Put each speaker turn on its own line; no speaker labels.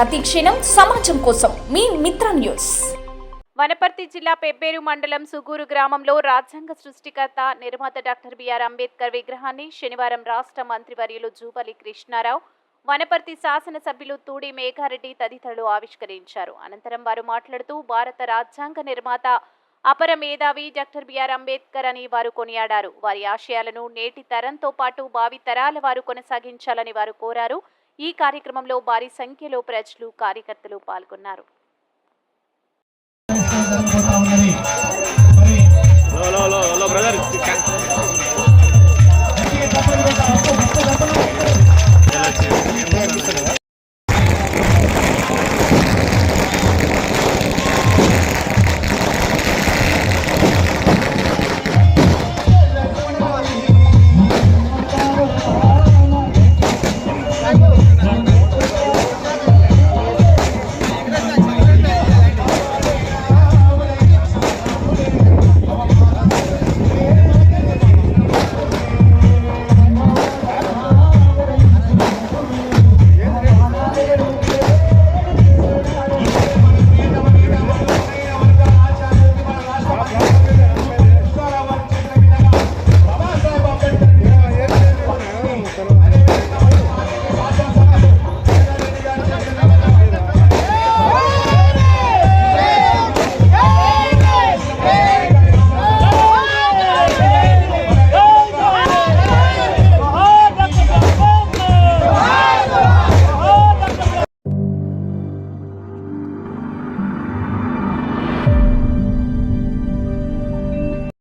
ప్రతి క్షణం సమాజం కోసం మీ మిత్ర న్యూస్.
వనపర్తి జిల్లా పెబ్బేరు మండలం సుగూరు గ్రామంలో రాజ్యాంగ సృష్టికర్త నిర్మాత డాక్టర్ బిఆర్ అంబేద్కర్ విగ్రహాన్ని శనివారం రాష్ట్ర మంత్రివర్యులు జూపల్లి కృష్ణారావు, వనపర్తి శాసనసభ్యులు తూడి మేఘారెడ్డి తదితరులు ఆవిష్కరించారు. అనంతరం వారు మాట్లాడుతూ భారత రాజ్యాంగ నిర్మాత అపర మేధావి డాక్టర్ బిఆర్ అంబేద్కర్ అని వారు కొనియాడారు. వారి ఆశయాలను నేటి తరంతో పాటు భావి తరాల వారు కొనసాగించాలని వారు కోరారు. ఈ కార్యక్రమంలో భారీ సంఖ్యలో ప్రజలు, కార్యకర్తలు పాల్గొన్నారు.